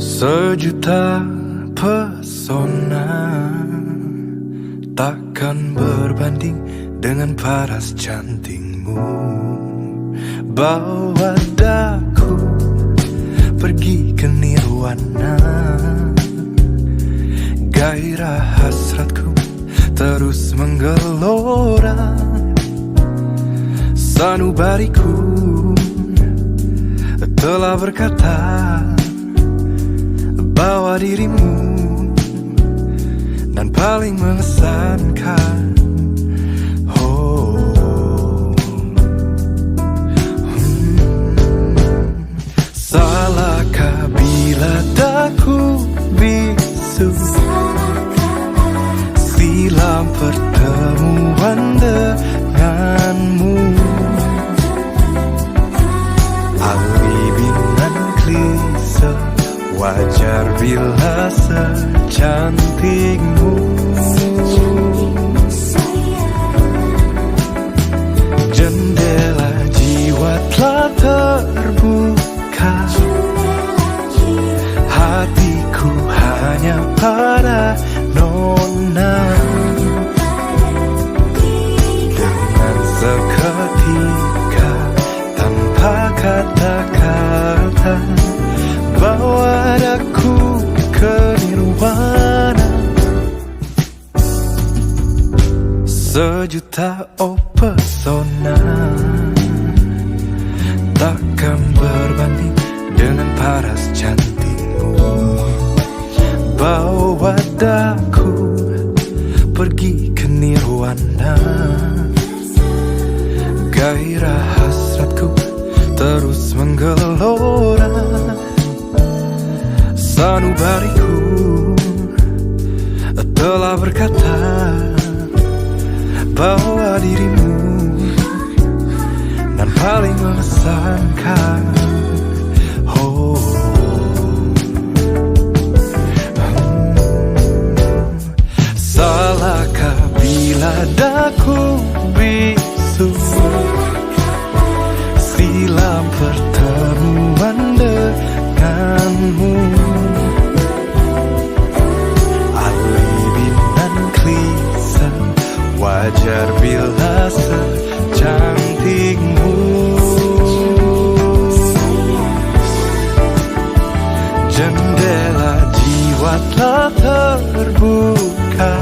Sejuta pesona takkan berbanding dengan paras cantikmu. Bawa daku pergi ke nirwana, gairah hasratku terus menggelora. Sanubariku telah berkata bahwa dirimu dan paling mengesankan. Salahkah bila daku bisu silam pertemuan denganmu? Alibi dan klise, wajar bila secantikmu. Jendela jiwa telah terbuka, hatiku hanya pada nona. Dengan seketika tanpa kata-kata bawa aku ke nirwana. Sejuta pesona takkan berbanding dengan paras cantikmu. Bawa daku pergi ke nirwana, gairah hasratku terus menggelora. Sanubariku telah berkata bahwa dirimu dan paling mengesankan. Salahkah bila daku bisu silam pertemuan denganmu? Alibi dan klise, wajar bila secantikmu. Jendela jiwa telah terbuka,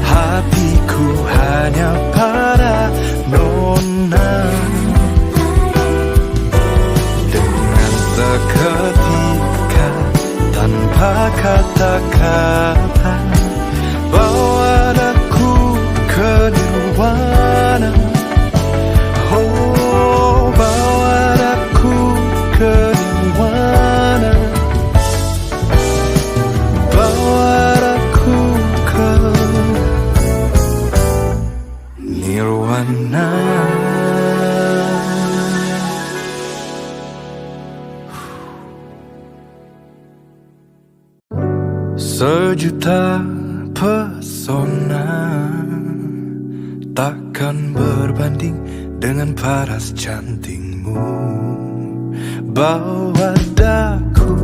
hatiku hanya pada nona. Dengan seketika tanpa kata-kata bawa aku ke nirwana. Oh, bawa aku ke nirwana, bawa aku ke nirwana. Sejuta pesona takkan berbanding dengan paras cantikmu. Bawa daku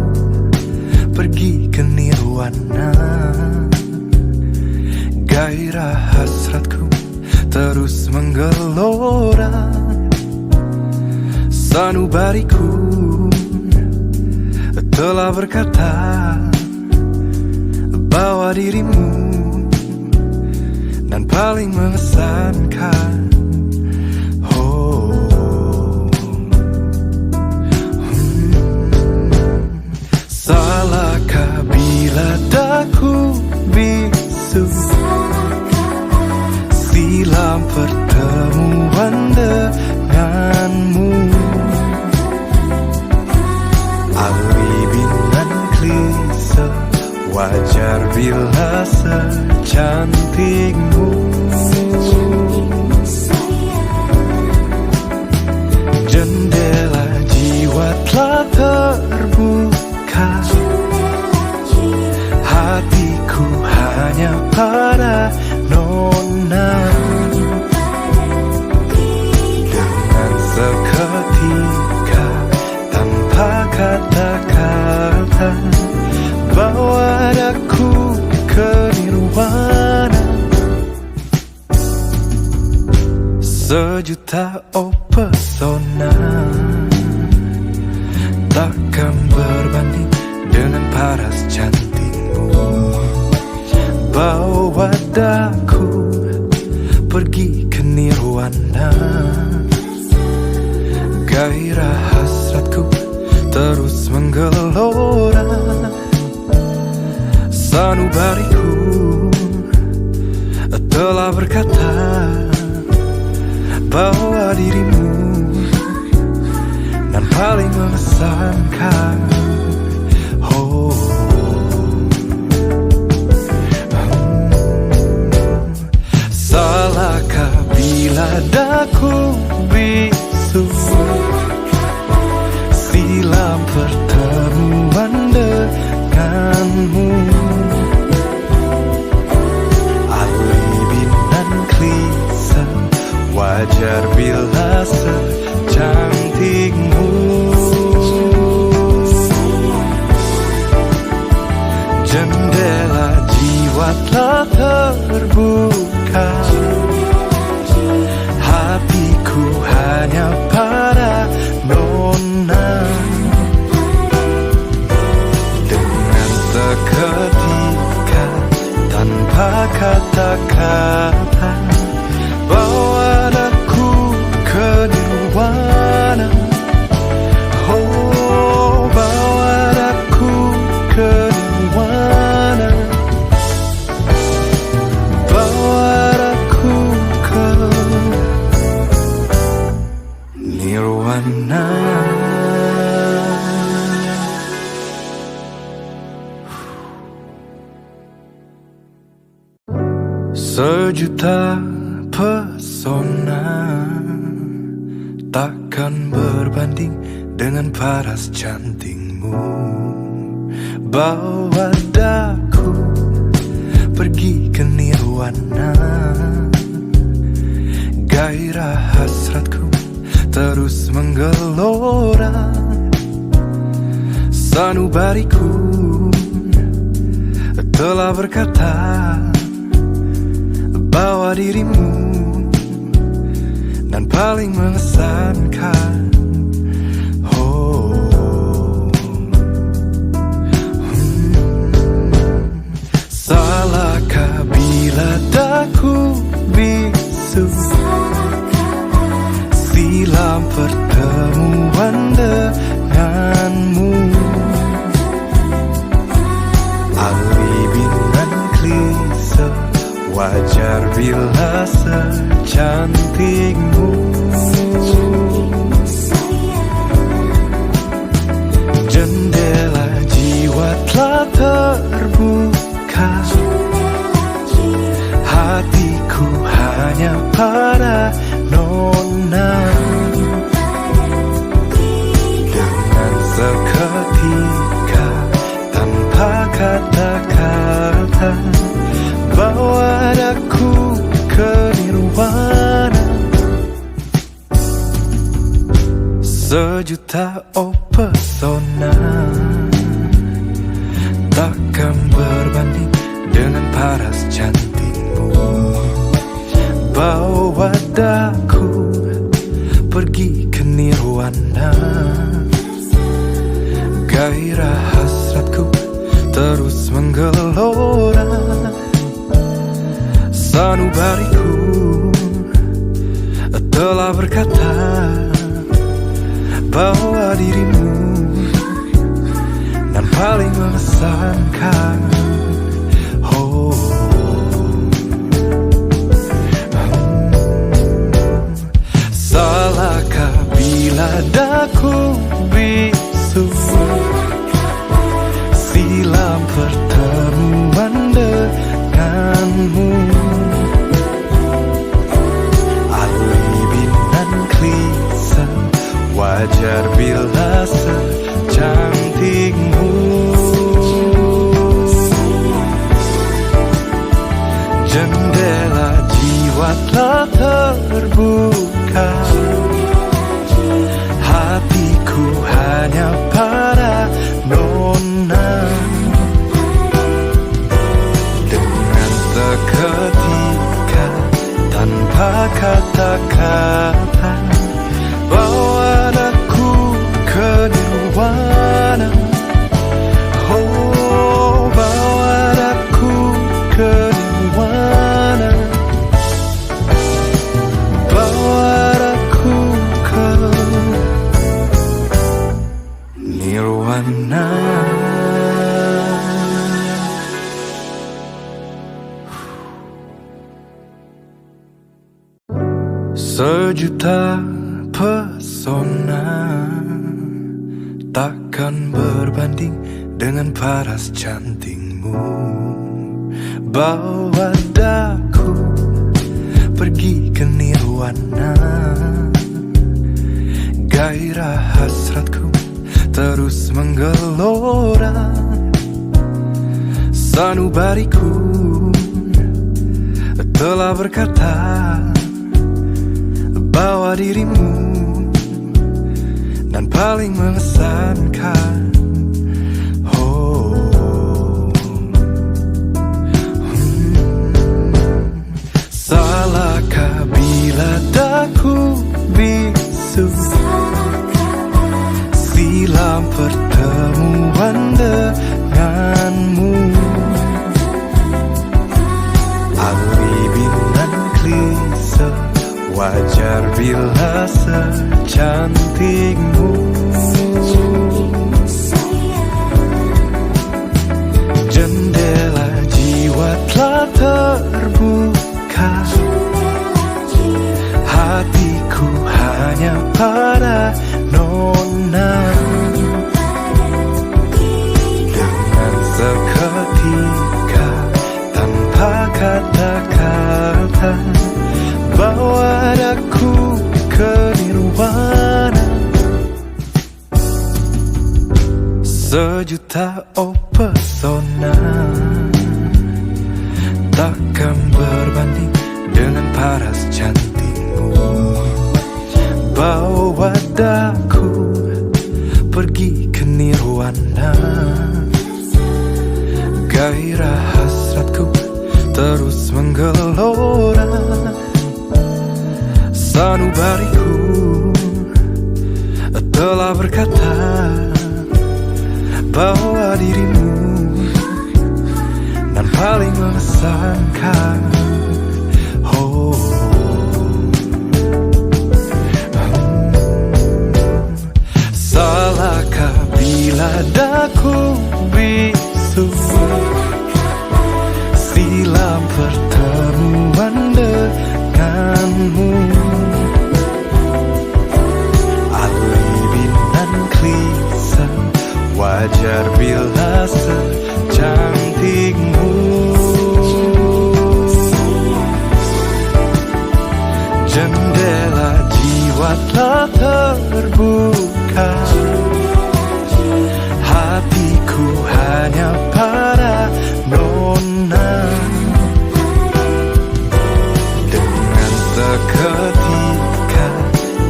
pergi ke nirwana, gairah hasratku terus menggelora. Sanubariku telah berkata bahwa dirimu dan paling mengesankan. Salahkah bila daku bisu silam pertemuan denganmu? Alibi dan klise, wajar bila secantikmu. Jendela jiwa telah terbuka, hatiku hanya pada nona. Dengan seketika tanpa kata-kata Sejuta pesona takkan berbanding dengan paras cantikmu. Bawa daku pergi ke nirwana, gairah hasratku terus menggelora. Sanubariku telah berkata bahwa dirimu yang paling mengesankan. Salahkah bila daku bisu silam pertemuan denganmu? Alibi dan klise, wajar bila secantikmu. Jendela jiwa telah terbuka, hatiku hanya pada nona. Dengan seketika tanpa kata-kata, bawa aku ke nirwana. Oh, bawa aku ke nirwana. Bawa aku ke nirwana. Sejuta pesona takkan berbanding dengan paras cantikmu. Bawa daku pergi ke nirwana, gairah hasratku terus menggelora. Sanubariku telah berkata bahwa dirimu dan paling mengesankan. Salahkah bila daku bisu silam pertemuan denganmu? Alibi dan klise, wajar bila secantikmu. Jendela jiwa telah terbuka, hatiku hanya pada nona. Dengan seketika tanpa kata-kata, bawa aku ke nirwana. Sejuta pesona takkan berbanding dengan paras cantikmu. Bawa aku pergi ke nirwana, gairah hasratku terus menggelora. Sanubariku telah berkata bahwa dirimu yang paling mengesankan. Salahkah bila daku bisu silam pertemuan denganmu? Alibi dan klise, wajar bila nirwana. Oh, bawa aku ke nirwana, bawa aku ke nirwana. Sejuta pesona takkan berbanding dengan paras cantikmu. Bawa daku pergi ke nirwana. Gairah hasratku terus menggelora. Sanubariku telah berkata, bawa dirimu dan paling mengesankan. Salahkah bila daku bisu silam pertemuan denganmu. Alibi dan klise, wajar bila secantikmu. Jendela jiwa telah terbuka. Hatiku hanya pada nona. Dengan seketika tanpa kata-kata, bawa aku ke nirwana. Sejuta pesona takkan berbanding dengan paras cantikmu. Bawa aku pergi ke nirwana. Gairah hasratku terus menggelora. Sanubariku telah berkata, bawa dirimu dan paling mengesankan. Salahkah bila daku bisu silam pertemuan denganmu. Alibi dan klise, wajar bila secantikmu. Jendela jiwa telah terbuka. Hatiku hanya pada nona. Dengan seketika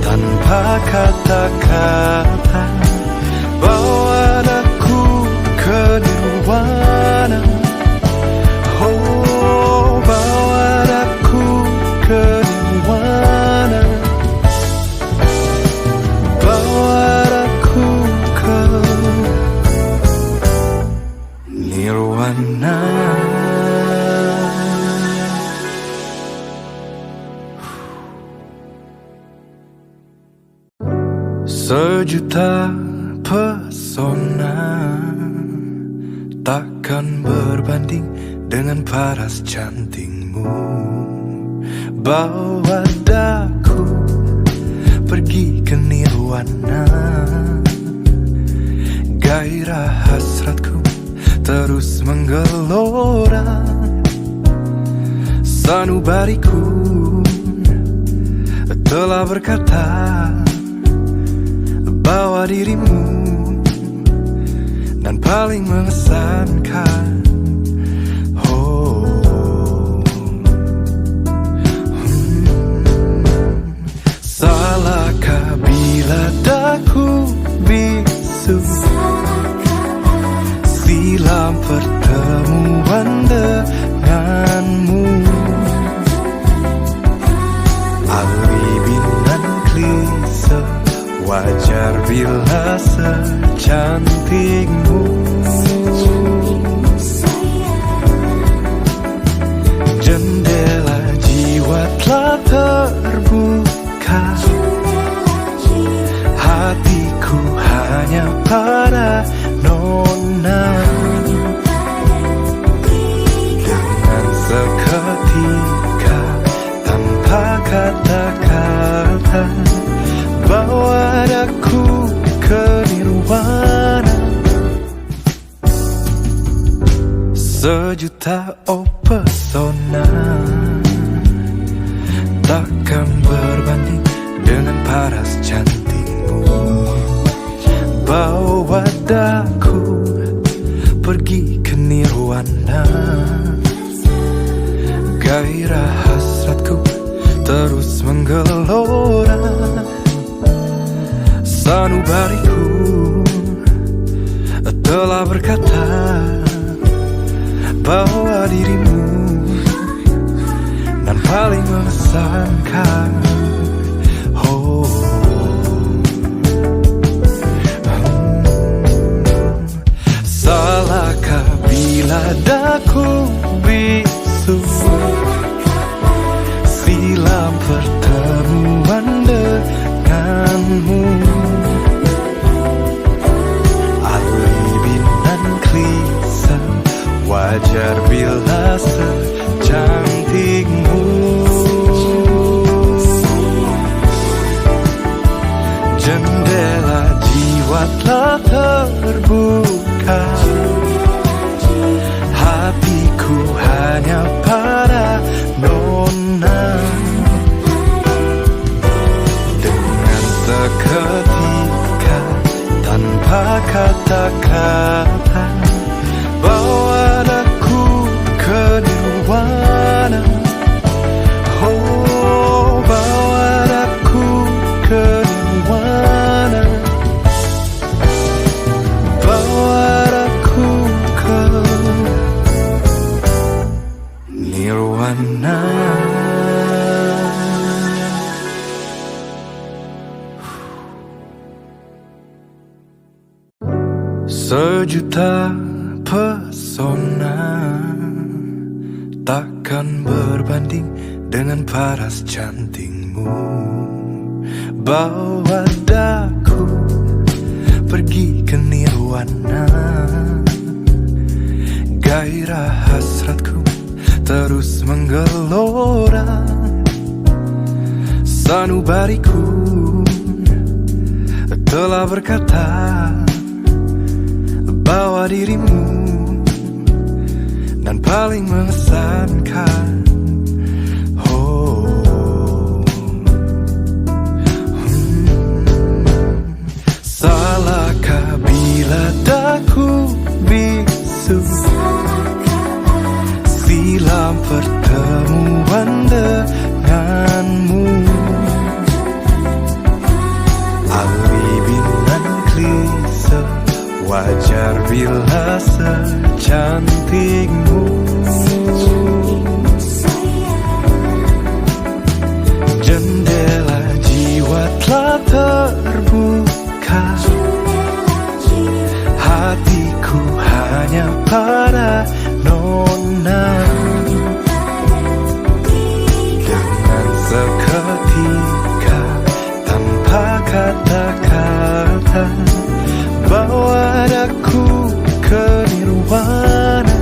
tanpa kata-kata, bawa aku ke nirwana. Oh, bawa aku ke nirwana. Bawa aku ke nirwana. Sejuta pesona takkan berbanding dengan paras cantikmu. Bawa aku pergi ke nirwana. Gairah hasratku terus menggelora. Sanubariku telah berkata, bawa dirimu dan paling mengesankan. Salahkah bila daku bisu silam pertemuan denganmu. Alibi dan klise, wajar bila secantikmu. Jendela jiwa telah terbuka, hatiku hanya pada nona. Dengan seketika tanpa kata-kata, bawa aku ke nirwana. Sejuta pesona takkan berbanding dengan paras cantikmu. Bawa daku pergi ke nirwana. Gairah hasratku terus menggelora. Sanubariku telah berkata bahwa dirimu nan paling mengesankan. Oh, salahkah bila daku bisu silam pertemuan denganmu? Alibi nan klise, wajar bila secantikmu. Jendela jiwa telah terbuka, hatiku hanya pada nona. Dengan seketika tanpa kata-kata, bawa aku ke nirwana. Oh, bawa aku ke nirwana. Bawa aku ke nirwana. Sejuta pesona takkan berbanding dengan paras cantikmu. Bawa daku pergi ke nirwana. Gairah hasratku terus menggelora. Sanubariku telah berkata bahwa dirimu dan paling mengesankan. Oh, salahkah bila daku bisu silam pertemuan denganmu? Alibi nan klise, wajar bila secantikmu. Jendela jiwa telah terbuka, hatiku hanya pada nona. Dengan seketika tanpa kata-kata, bawa aku ke nirwana.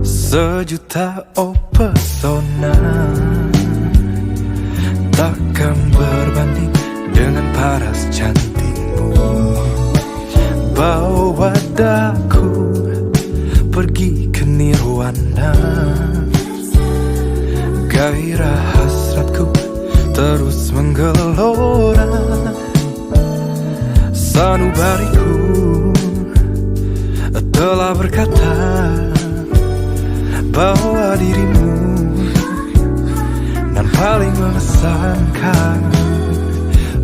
Sejuta pesona takkan berbanding dengan paras cantikmu. Bawa aku pergi ke nirwana. Gairah hasratku terus menggelora. Sanubariku telah berkata bahwa dirimu nan paling mengesankan.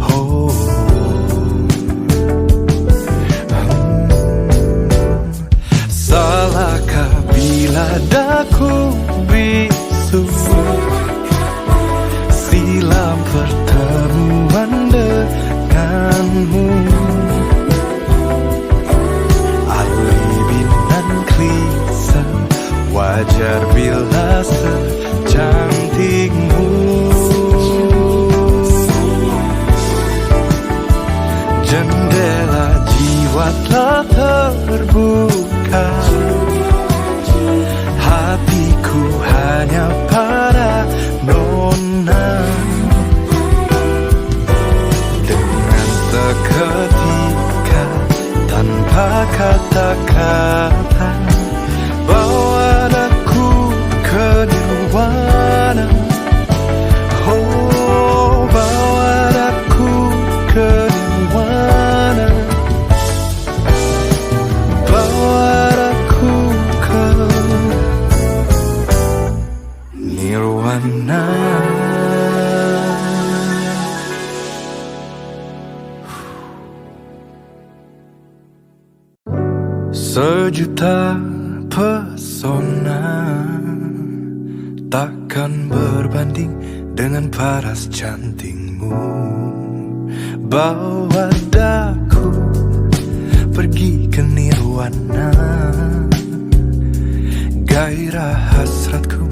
Oh, salahkah bila daku bisu silam pertemuan denganmu? Jendela jiwa telah terbuka, hatiku hanya pada nona. Dengan seketika tanpa kata-kata, bawa aku ke nirwana. Oh, bawa aku ke nirwana. Bawa aku ke nirwana. Sejuta pesona takkan berbanding dengan paras cantikmu. Bawa daku pergi ke nirwana. Gairah hasratku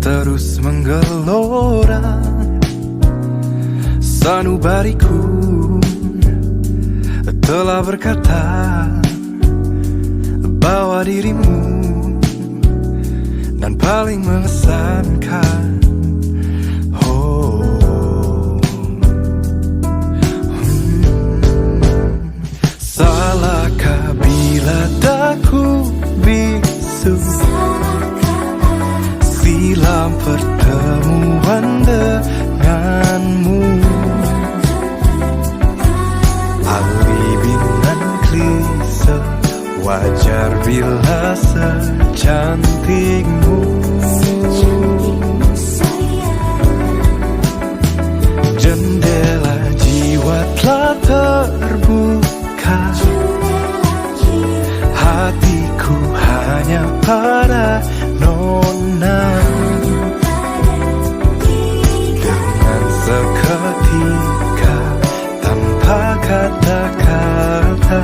terus menggelora. Sanubariku telah berkata, bawa dirimu, dan paling mengesankan. Salahkah bila daku bisu silam pertemuan denganmu? Alibi nan klise, wajar bila secantikmu. Jendela jiwa telah terbuka, hatiku hanya pada nona. Dengan seketika tanpa kata-kata,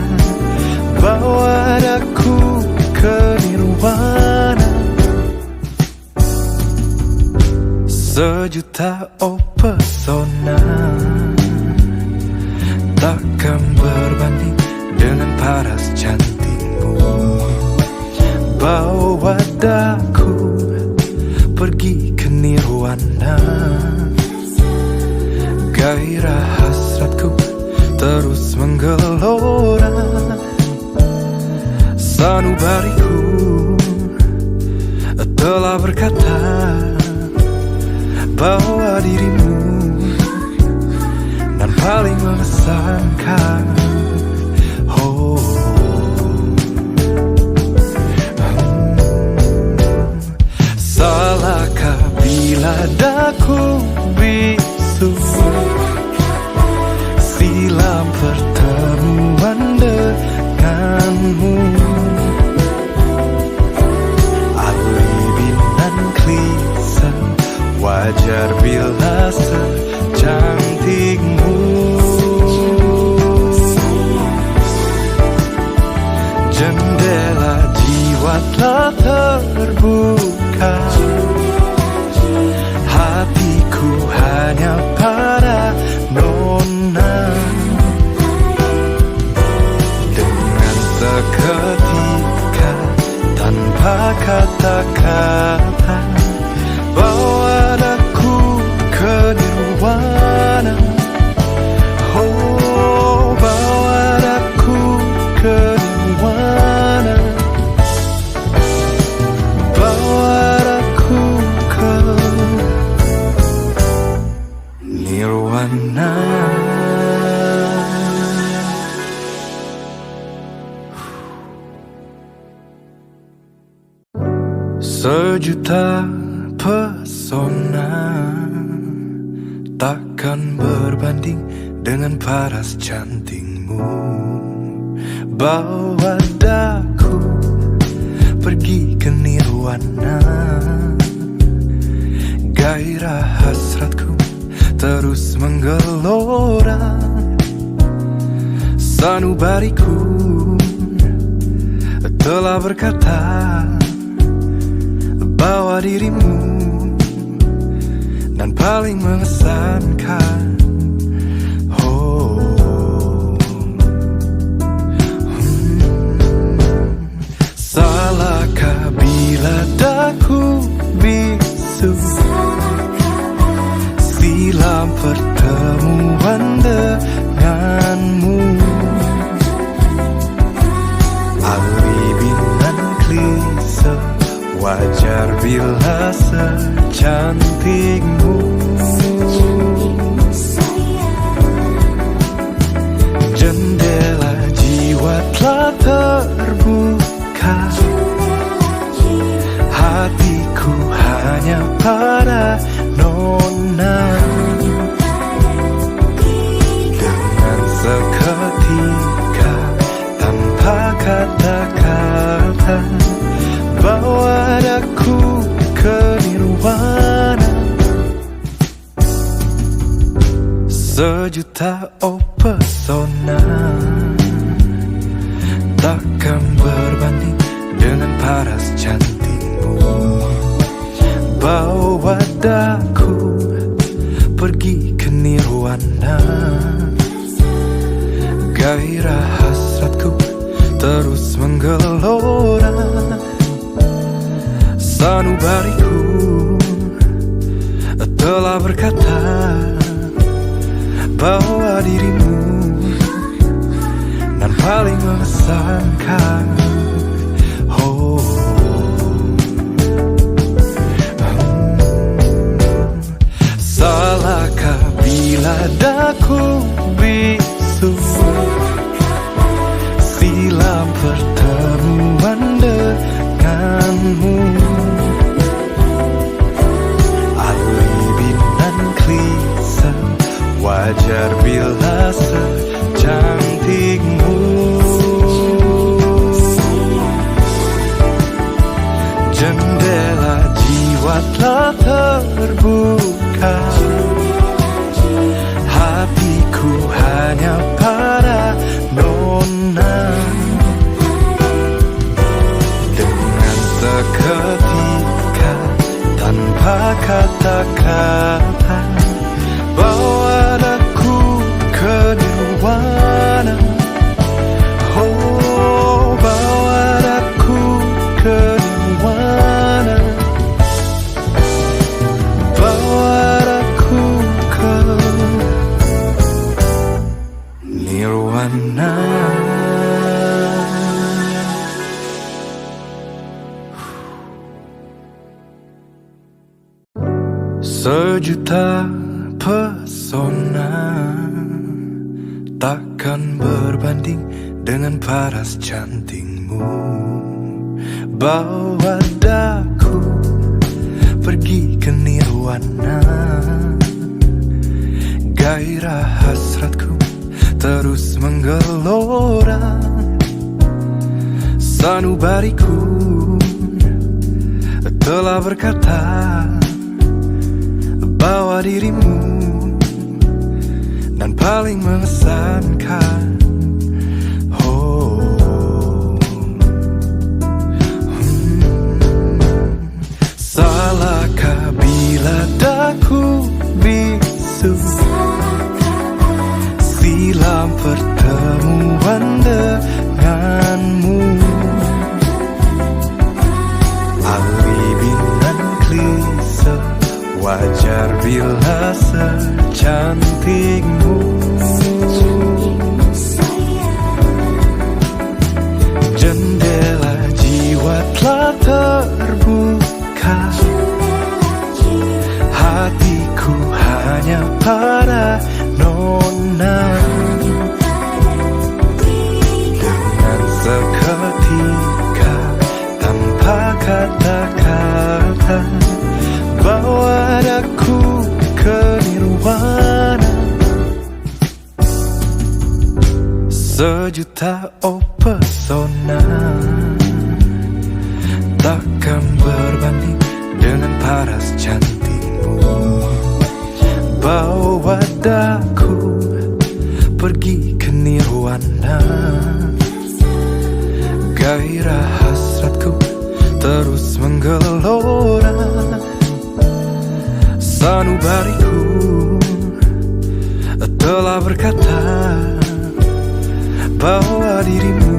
bawa aku ke nirwana. Sejuta pesona takkan berbanding dengan paras cantikmu. Bawa aku pergi ke nirwana. Gairah hasratku terus menggelora. Sanubariku telah berkata, bawa dirimu, dan paling mengesankan. Salahkah bila daku bisu silam pertemuan denganmu? Alibi nan klise, wajar bila secantikmu. Jendela jiwa telah terbuka, hatiku hanya pada nona. Dengan seketika tanpa kata-kata, bawa aku ke nirwana. Oh, bawa aku ke nirwana. Bawa aku ke nirwana. Sejuta pesona takkan berbanding dengan paras cantikmu. Bawa daku pergi ke nirwana. Gairah hasratku terus menggelora. Sanubariku telah berkata, bawa dirimu, dan paling mengesankan. Oh, bila secantikmu. Jendela jiwa telah terbuka, hatiku hanya pada nona. Dengan seketika tanpa kata-kata, bawa daku ke nirwana. Sejuta pesona takkan berbanding dengan paras cantikmu. Bawa daku pergi ke nirwana. Gairah hasratku terus menggelora. Sanubariku telah berkata bahwa dirimu nan paling mengesankan. Oh, salahkah bila daku bisu silam pertemuan denganmu. Alibi nan klise, wajar bila secantikmu. Jendela jiwa telah terbuka, hatiku hanya pada nona. Dengan seketika tanpa kata-kata, bawa daku ke nirwana. Oh, bawa daku ke nirwana. Bawa daku ke nirwana. Sejuta pesona takkan berbanding dengan paras cantikmu. Bawa daku pergi ke nirwana. Gairah hasratku terus menggelora. Sanubariku telah berkata bahwa dirimu dan paling mengesankan. Oh, salahkah bila daku bisu silam pertemuan denganmu. Alibi nan klise, wajar bila secantikmu. Jendela jiwa telah terbuka, hatiku hanya pada nona. Dengan seketika tanpa kata-kata, bawa daku ke nirwana. Sejuta pesona takkan berbanding dengan paras cantikmu. Bawa daku pergi ke nirwana. Gairah hasratku terus menggelora. Sanubariku telah berkata bahwa dirimu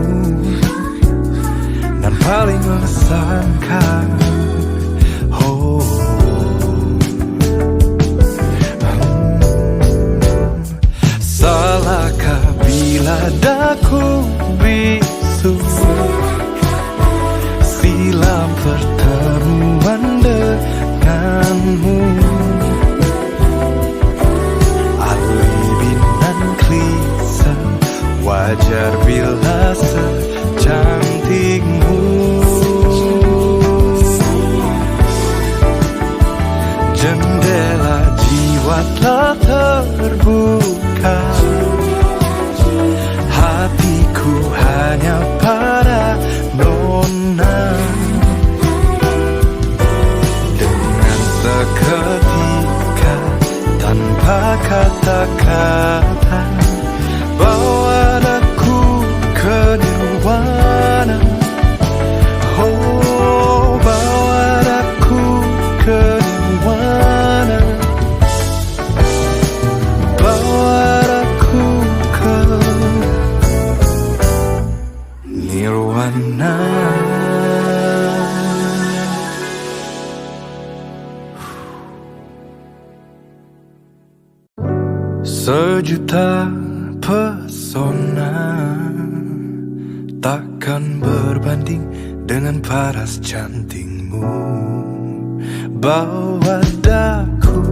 nan paling mengesankan. Oh, salahkah bila daku bisu silam pertemuan Wajar bila secantikmu. Jendela jiwa telah terbuka, hatiku hanya pada nona. Dengan seketika tanpa kata-kata, bawa aku ke nirwana. Oh, bawa aku ke nirwana. Bawa aku ke nirwana. Sejuta pesona takkan berbanding dengan paras cantikmu. Bawa daku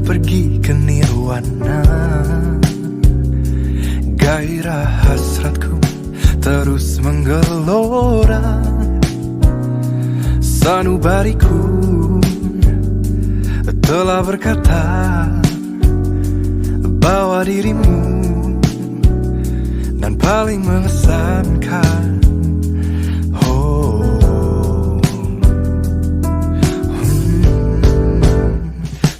pergi ke nirwana. Gairah hasratku terus menggelora. Sanubariku telah berkata, bawa dirimu dan paling mengesankan. Oh,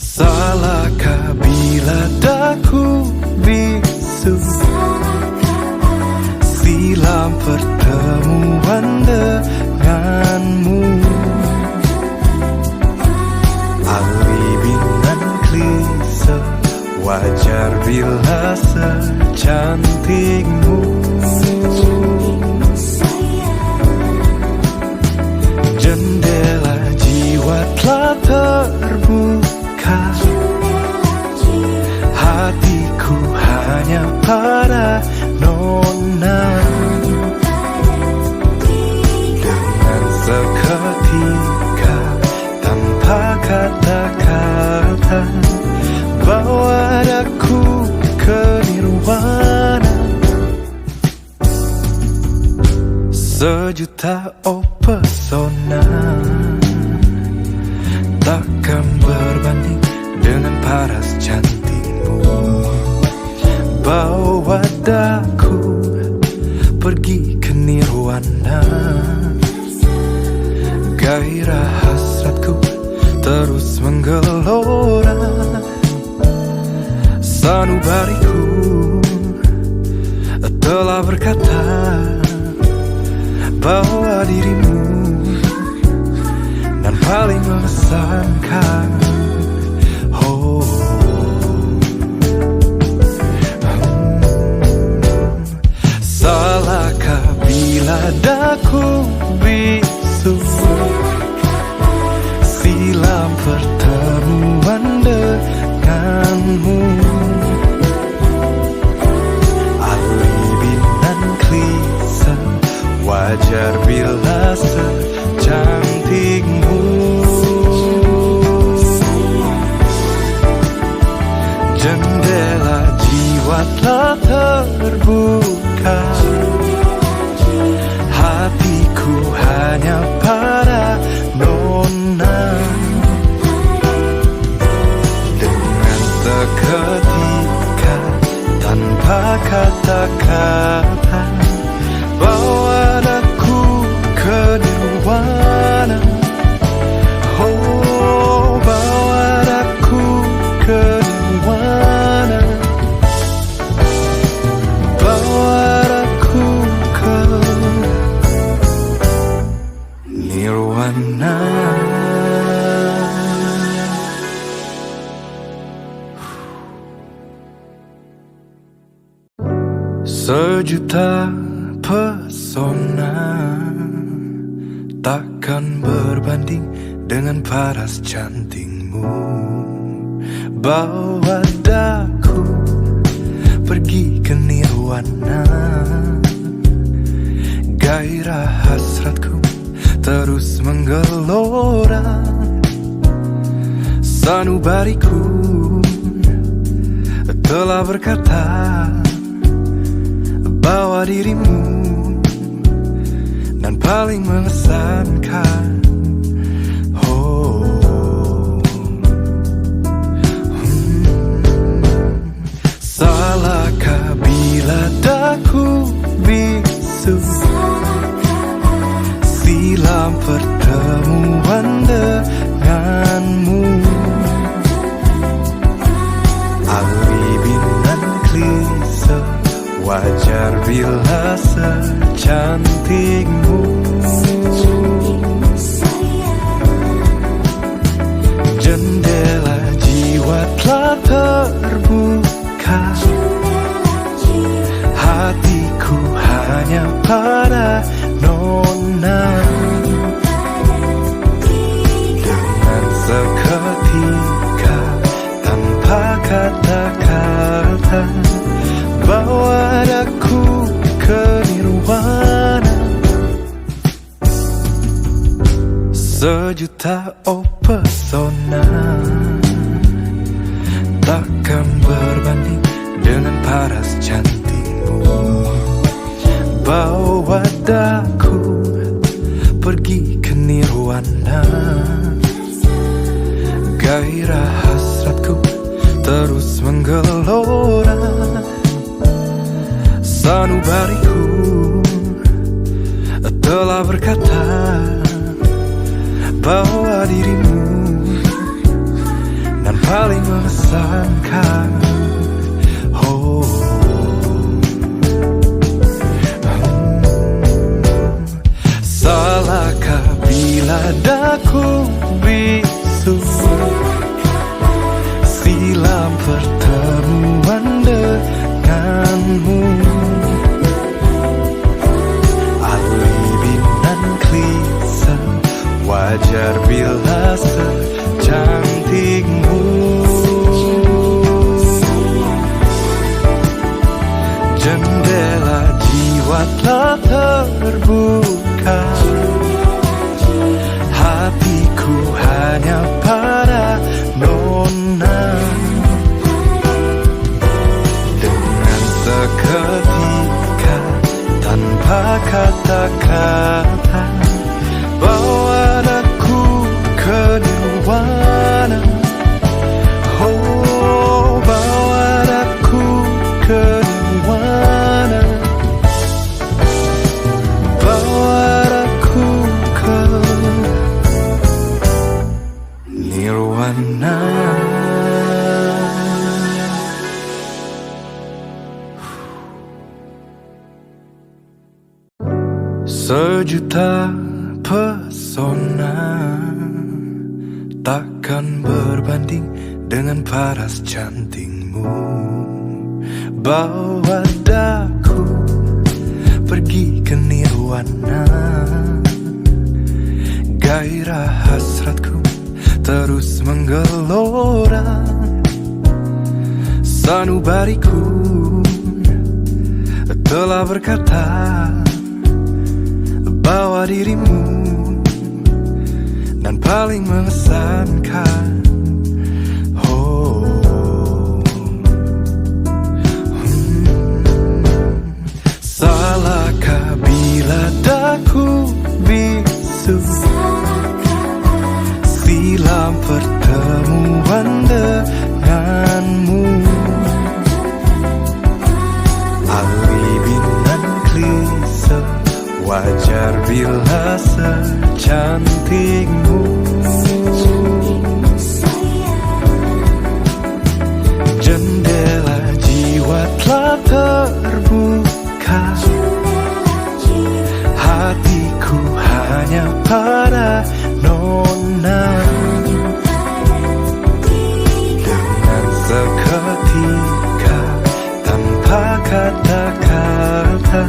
salahkah bila daku bisu silam pertemuan denganmu. Alibi dan klise, wajar bila secantikmu. Jendela jiwa telah terbuka, hatiku hanya pada nona. Dengan seketika tanpa kata-kata, bawa aku ke nirwana. Sejuta pesona takkan berbanding dengan paras cantikmu. Bawa aku pergi ke nirwana. Gairah hasratku terus menggelora. Sanubariku telah berkata, bawa dirimu dan paling mengesankan. Oh, salahkah bila daku bisu silam pertemuan denganmu. Alibi dan klise, wajar bila secantikmu. Jendela jiwa telah terbuka, hatiku hanya pada nona. Dengan seketika tanpa kata-kata, bawa aku ke nirwana. Oh, bawa aku ke nirwana. Bawa aku ke nirwana. Sejuta pesona takkan berbanding dengan paras cantikmu. Bawa daku pergi ke nirwana. Gairah hasratku terus menggelora. Sanubariku telah berkata, bawa dirimu dan paling mengesankan. Salahkah bila daku bisu silam pertemuan denganmu? Alibi dan klise, wajar bila secantikmu. Jendela jiwa telah terbuka, hatiku hanya pada nona. Dengan seketika tanpa kata-kata bawa daku ke nirwana. Sejuta pesona takkan berbanding dengan paras cantikmu. Bawa daku pergi ke nirwana. Gairah hasratku terus menggelora. Sanubariku telah berkata bahwa dirimu dan paling mengesankan. Salahkah bila daku bisu silam pertemuan denganmu? Alibi dan klise, wajar bila secantikmu. Jendela jiwa telah terbuka, hatiku hanya pada nona. Dengan seketika tanpa kata-kata bawa daku ke nirwana. Oh, bawa daku ke nirwana. Bawa daku ke nirwana. Sejuta pesona takkan berbanding dengan paras cantikmu. Bawa daku pergi ke nirwana. Gairah hasratku terus menggelora. Sanubariku telah berkata bahwa dirimu dan paling mengesankan. Salahkah bila daku bisu silam pertemuan denganmu? Alibi dan klise, wajar bila secantikmu. Jendela jiwa telah terbuka, hatiku hanya pada nona. Dengan seketika tanpa kata-kata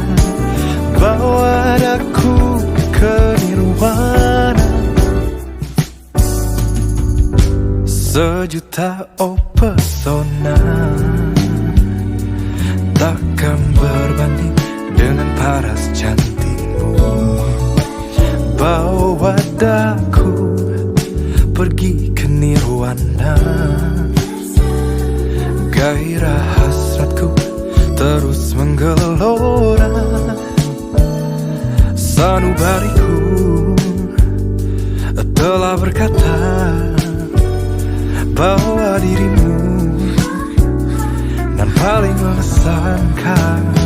bawa daku ke nirwana. Sejuta pesona takkan berbanding dengan paras cantikmu. Bawa daku pergi ke nirwana. Gairah hasratku terus menggelora. Sanubariku telah berkata bahwa dirimu dan paling mengesankan.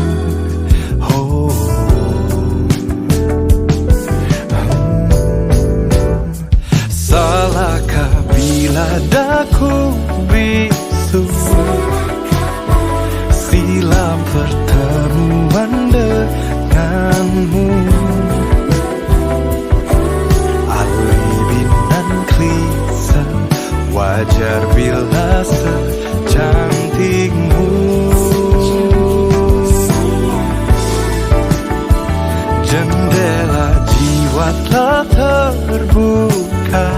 Salahkah bila daku bisu silam pertemuan denganmu? Alibi dan klise, wajar bila secantikmu. Jendela jiwa telah terbuka,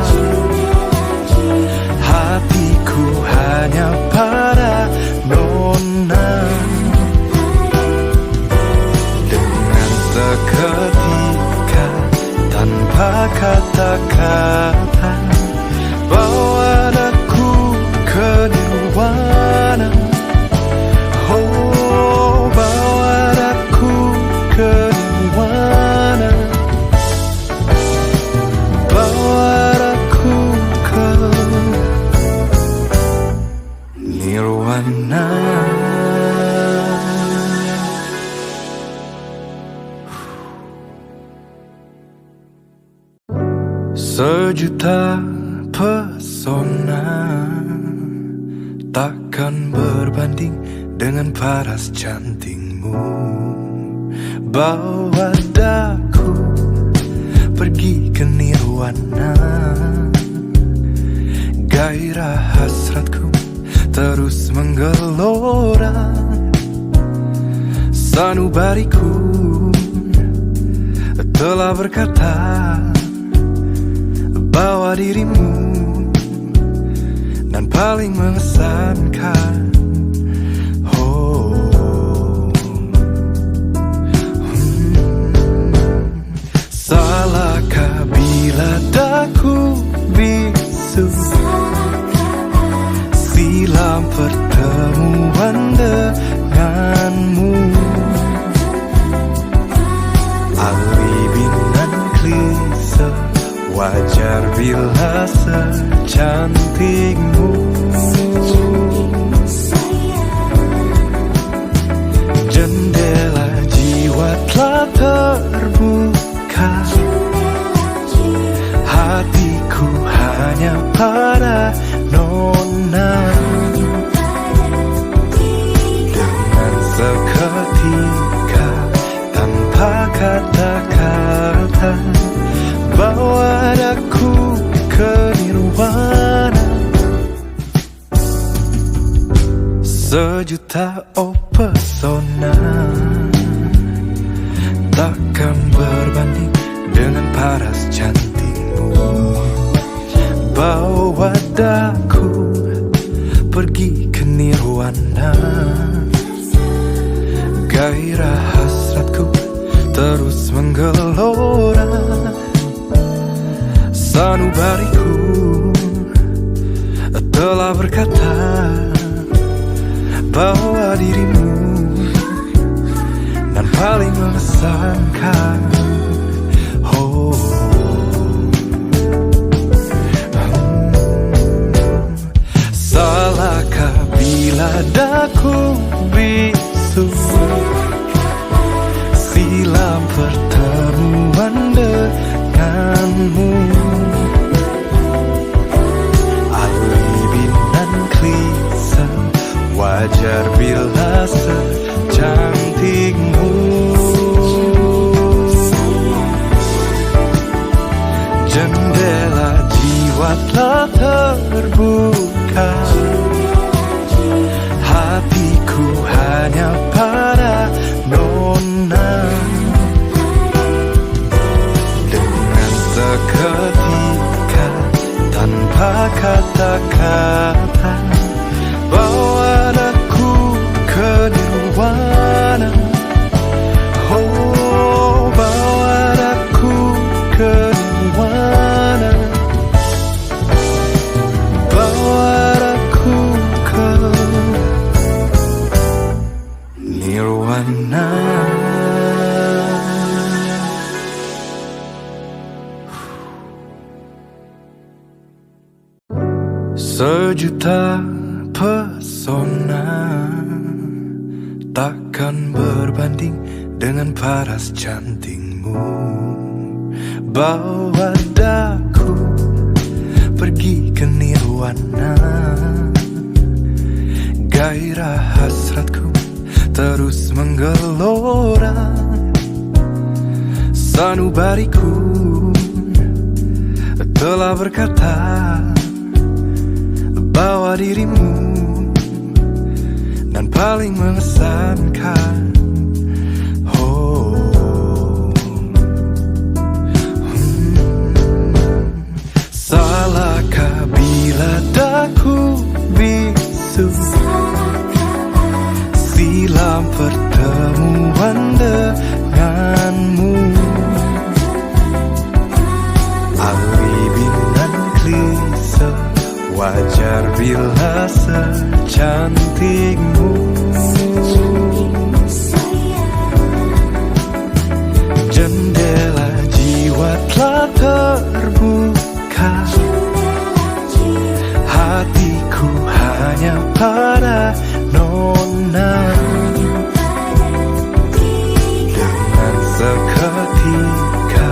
hatiku hanya pada nona. Dengan seketika tanpa kata-kata bawa aku ke nirwana. Oh, bawa aku ke nirwana. Bawa aku ke nirwana. Sejuta pesona takkan berbanding dengan paras cantikmu. Bawa daku pergi ke nirwana. Gairah hasratku terus menggelora. Sanubariku telah berkata bahwa dirimu dan paling mengesankan. Salahkah bila daku bisu silam pertemuan denganmu? Alibi dan klise, wajar bila secantikmu. Jendela jiwa telah terbuka, hatiku hanya pada nona. Dengan seketika tanpa kata-kata bawa aku ke nirwana. Sejuta pesona takkan berbanding dengan paras cantikmu. Bawa aku pergi ke nirwana. Gairah hasratku terus menggelora. Sanubariku telah berkata bahwa dirimu dan paling mengesankan. Salahkah bila daku bisu silam pertemuan denganmu? Alibi dan klise, wajar bila secantikmu. Jendela jiwa telah terbuka, hatiku hanya pada nona. Dengan seketika tanpa kata-kata bawa aku ke nirwana. Oh, bawa aku ke nirwana. Bawa aku ke nirwana. Sejuta pesona takkan berbanding dengan paras cantikmu. Bawa daku pergi ke nirwana, gairah hasratku terus menggelora. Sanubariku telah berkata bahwa dirimu dan paling mengesankan. Salahkah bila daku bisu silam pertemuan denganmu? Alibi dan klise, wajar bila secantikmu. Jendela jiwa telah terbuka, hatiku hanya pada nona. Dengan seketika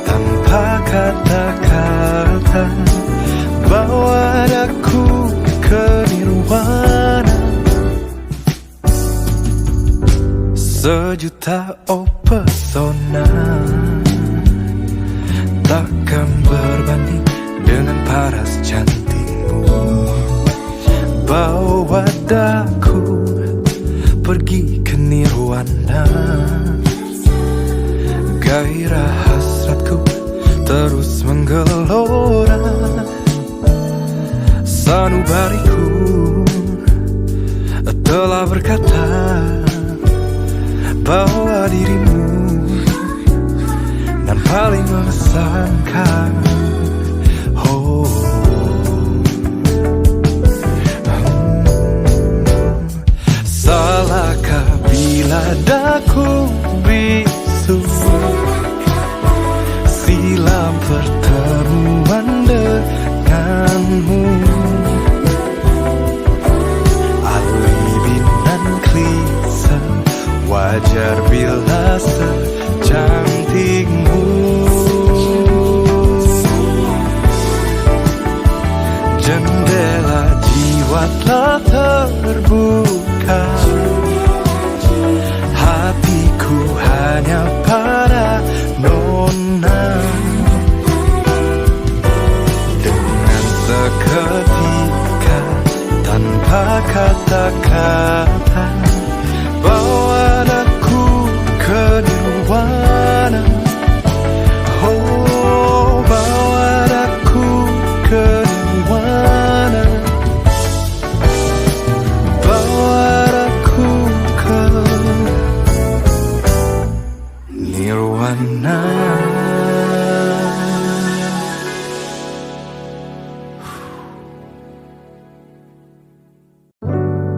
tanpa kata-kata bawa aku ke nirwana. Sejuta pesona takkan berbanding dengan paras cantikmu. Bawa daku pergi ke nirwana, gairah hasratku terus menggelora. Sanubariku telah berkata bahwa dirimu dan paling mengesankan. Salahkah bila daku bisu silam pertemuan denganmu? Alibi dan klise, wajar bila secantikmu. Jendela jiwa telah terbuka, hatiku hanya pada nona. Dengan seketika tanpa kata-kata bawa aku ke nirwana. Oh, bawa aku ke nirwana. Bawa aku ke nirwana.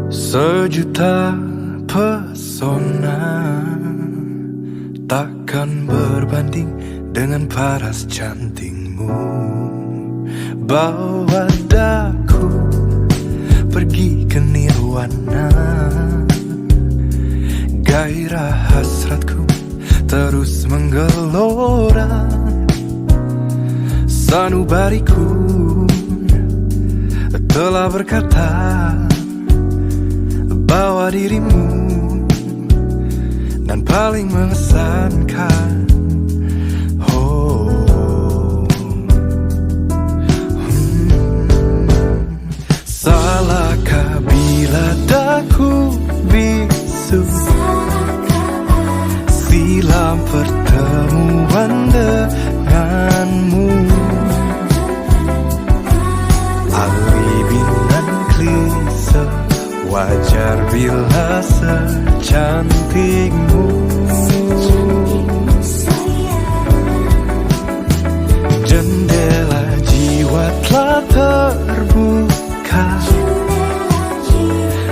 Sejuta pesona takkan berbanding dengan paras cantikmu. Bawa daku pergi ke nirwana, gairah hasratku terus menggelora. Sanubariku telah berkata bahwa dirimu dan paling mengesankan. Salahkah bila daku bisu silam pertemuan denganmu? Alibi dan klise, wajar bila secantikmu. Jendela jiwa telah terbuka,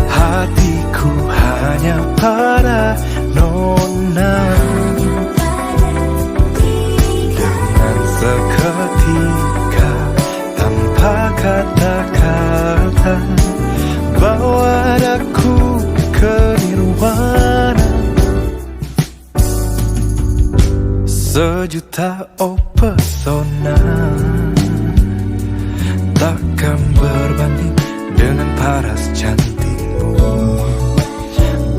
hatiku hanya pada nona. Dengan seketika tanpa kata-kata Bawaku ke nirwana, sejuta pesona takkan berbanding dengan paras cantikmu.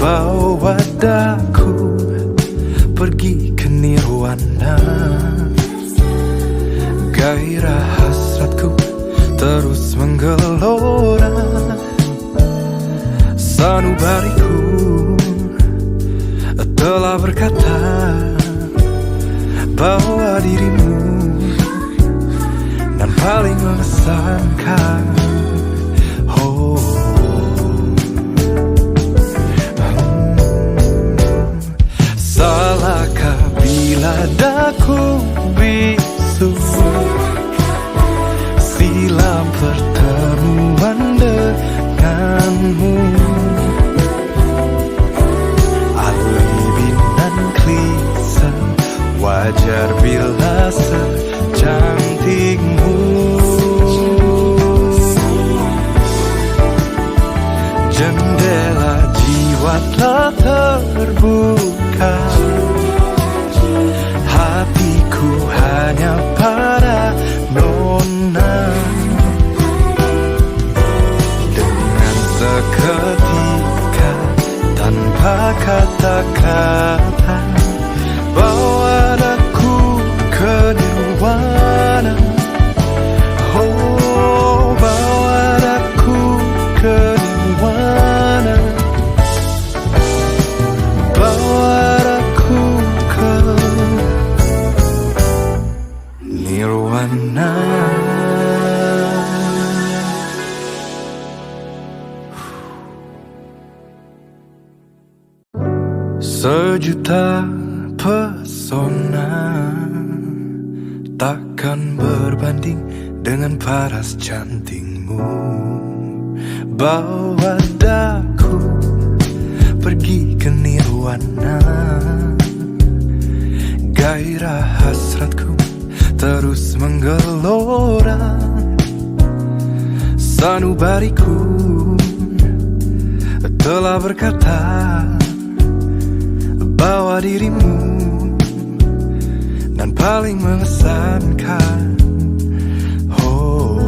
Bawa daku pergi ke nirwana, gairah hasratku terus menggelora. Sanubariku telah berkata bahwa dirimu nan paling mengesankan. Oh, salahkah bila daku bisu silam pertemuan denganmu? Alibi nan klise, wajar bila secantikmu. Jendela jiwa telah terbuka, hatiku hanya pada nona. Dengan seketika tanpa kata-kata, bawa aku ke nirwana. Oh, bawa aku ke nirwana, bawa aku ke nirwana. Sejuta pesona takkan berbanding dengan paras cantikmu. Bawa daku pergi ke nirwana, gairah hasratku terus menggelora. Sanubariku telah berkata bahwa dirimu nan paling mengesankan. Oh,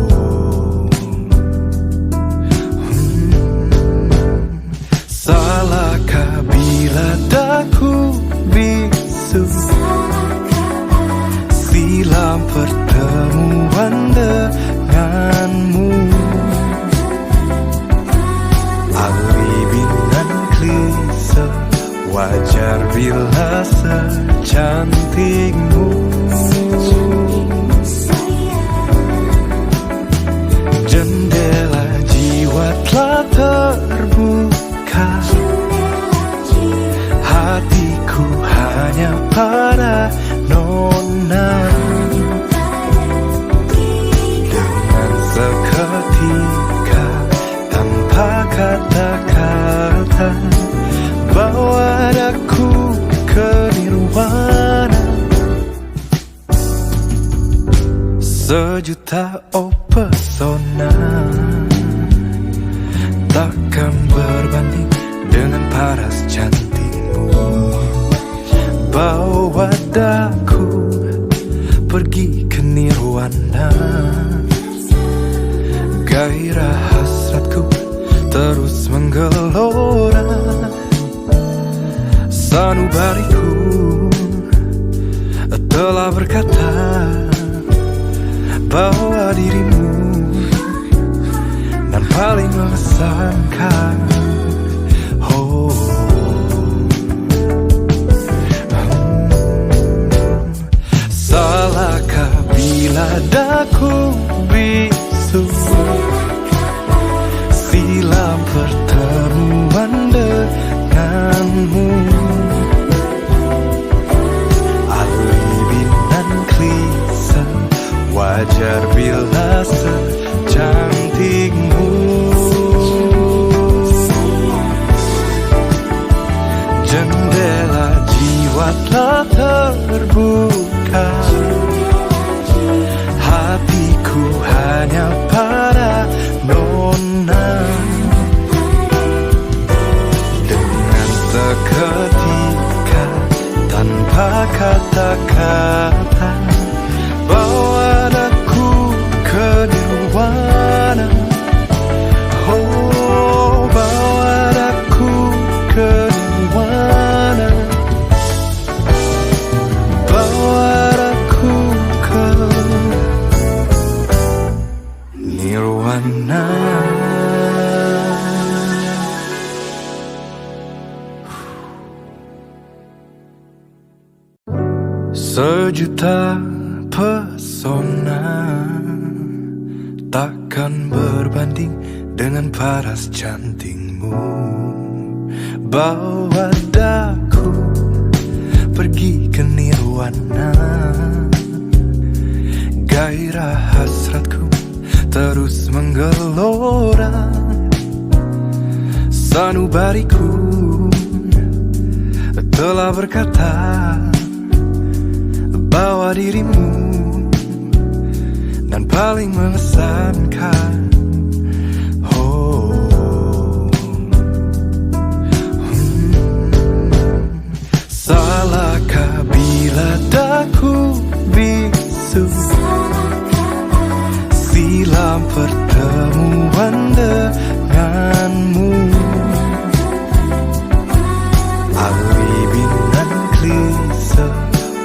salahkah bila daku bisu silam pertemuan denganmu? Alibi nan klise, wajar bila secantikmu. Jendela jiwa telah terbuka, hatiku hanya pada nona. Dengan seketika tanpa kata-kata, bawa aku ke nirwana. Sejuta pesona takkan berbanding dengan paras cantikmu. Bawa aku pergi ke nirwana, gairah hasratku terus menggelora. Sanubariku telah berkata bahwa dirimu nan paling mengesankan. Oh, salahkah bila daku bisu silam pertemuan denganmu? Alibi nan klise, wajar bila secantikmu. Jendela jiwa telah terbuka, hatiku hanya pada nona. tanpa kata-kata, bawa aku ke nirwana. Oh, bawa aku ke nirwana, bawa aku ke nirwana. Sejuta pesona takkan berbanding dengan paras cantikmu. Bawa daku pergi ke nirwana. Gairah hasratku terus menggelora. Sanubariku telah berkata, bawa dirimu dan paling mengesankan. Oh, salahkah bila daku bisu silam pertemuan denganmu. Alibi nan klise,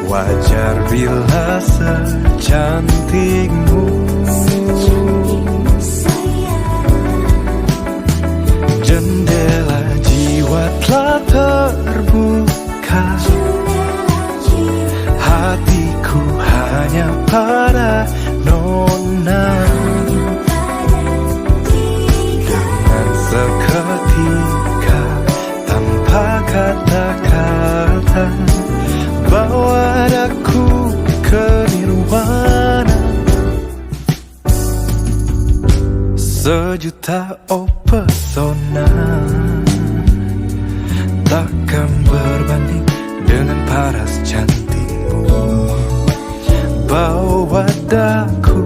wajar bila secantikmu. Jendela jiwa telah terbuka. Hatiku hanya pada nona. Dengan seketika tanpa kata-kata, bawa aku ke nirwana. Sejuta pesona takkan berbanding dengan paras cantikmu. Bawa aku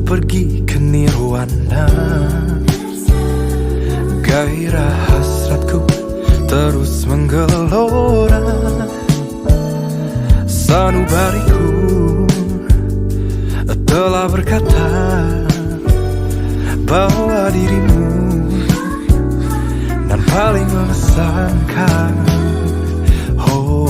pergi ke nirwana. Gairah hasratku terus menggelora. Sanubariku telah berkata, bawa dirimu dan paling mengesankan. Oh,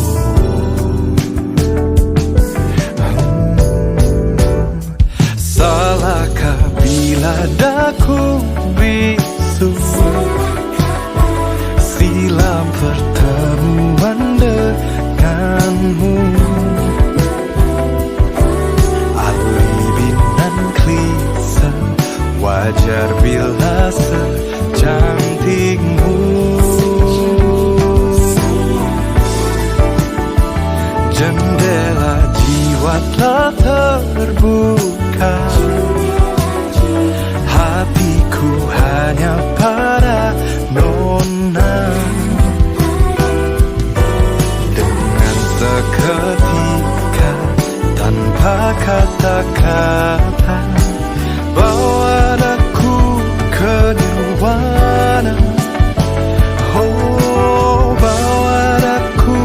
salahkah bila daku bisu silam pertemuan denganmu. Alibi nan klise, wajar bila secantikmu. Jendela jiwa telah terbuka. Hatiku hanya pada nona. Dengan seketika tanpa kata-kata, bawa aku ke nirwana. Oh, bawa aku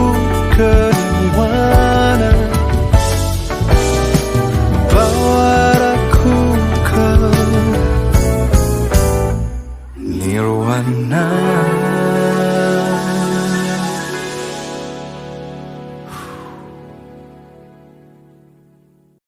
ke nirwana. Bawa aku ke nirwana.